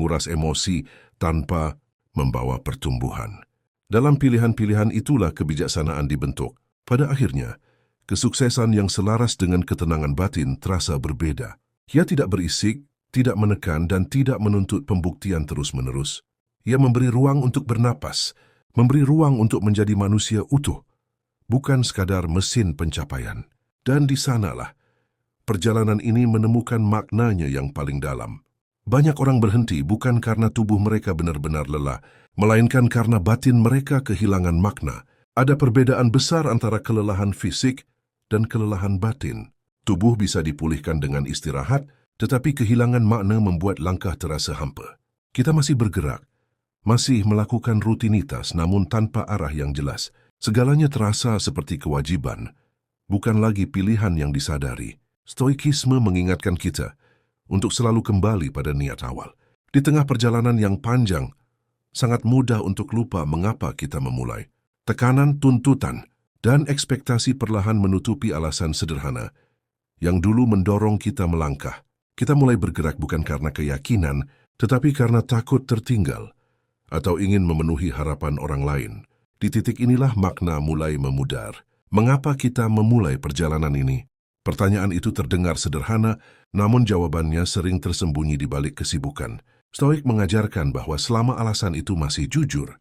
menguras emosi tanpa membawa pertumbuhan. Dalam pilihan-pilihan itulah kebijaksanaan dibentuk. Pada akhirnya, kesuksesan yang selaras dengan ketenangan batin terasa berbeda. Ia tidak berisik, tidak menekan, dan tidak menuntut pembuktian terus-menerus. Ia memberi ruang untuk bernapas, memberi ruang untuk menjadi manusia utuh, bukan sekadar mesin pencapaian. Dan di sanalah perjalanan ini menemukan maknanya yang paling dalam. Banyak orang berhenti bukan karena tubuh mereka benar-benar lelah, melainkan karena batin mereka kehilangan makna. Ada perbedaan besar antara kelelahan fisik dan kelelahan batin. Tubuh bisa dipulihkan dengan istirahat, tetapi kehilangan makna membuat langkah terasa hampa. Kita masih bergerak, masih melakukan rutinitas namun tanpa arah yang jelas. Segalanya terasa seperti kewajiban, bukan lagi pilihan yang disadari. Stoikisme mengingatkan kita untuk selalu kembali pada niat awal. Di tengah perjalanan yang panjang, sangat mudah untuk lupa mengapa kita memulai. Tekanan, tuntutan, dan ekspektasi perlahan menutupi alasan sederhana yang dulu mendorong kita melangkah. Kita mulai bergerak bukan karena keyakinan, tetapi karena takut tertinggal atau ingin memenuhi harapan orang lain. Di titik inilah makna mulai memudar. Mengapa kita memulai perjalanan ini? Pertanyaan itu terdengar sederhana, namun jawabannya sering tersembunyi di balik kesibukan. Stoik mengajarkan bahwa selama alasan itu masih jujur,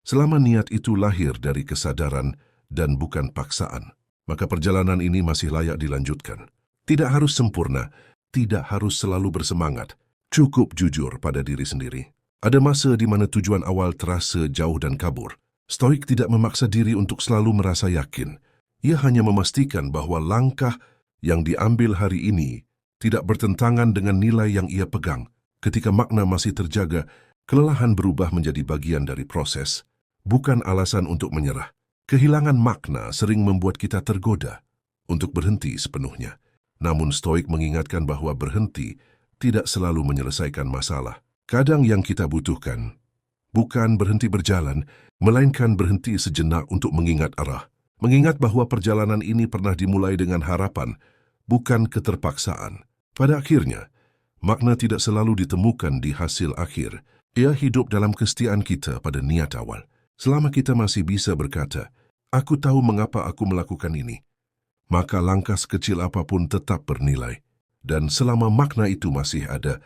selama niat itu lahir dari kesadaran dan bukan paksaan, maka perjalanan ini masih layak dilanjutkan. Tidak harus sempurna, tidak harus selalu bersemangat, cukup jujur pada diri sendiri. Ada masa di mana tujuan awal terasa jauh dan kabur. Stoik tidak memaksa diri untuk selalu merasa yakin. Ia hanya memastikan bahwa langkah yang diambil hari ini tidak bertentangan dengan nilai yang ia pegang. Ketika makna masih terjaga, kelelahan berubah menjadi bagian dari proses, bukan alasan untuk menyerah. Kehilangan makna sering membuat kita tergoda untuk berhenti sepenuhnya. Namun Stoik mengingatkan bahwa berhenti tidak selalu menyelesaikan masalah. Kadang yang kita butuhkan bukan berhenti berjalan, melainkan berhenti sejenak untuk mengingat arah. Mengingat bahwa perjalanan ini pernah dimulai dengan harapan, bukan keterpaksaan. Pada akhirnya, makna tidak selalu ditemukan di hasil akhir. Ia hidup dalam kesetiaan kita pada niat awal. Selama kita masih bisa berkata, "Aku tahu mengapa aku melakukan ini," maka langkah sekecil apapun tetap bernilai. Dan selama makna itu masih ada,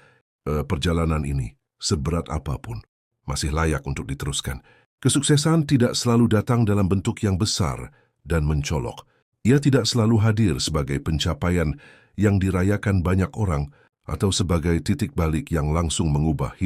perjalanan ini, seberat apapun, masih layak untuk diteruskan. Kesuksesan tidak selalu datang dalam bentuk yang besar dan mencolok. Ia tidak selalu hadir sebagai pencapaian yang dirayakan banyak orang atau sebagai titik balik yang langsung mengubah hidup.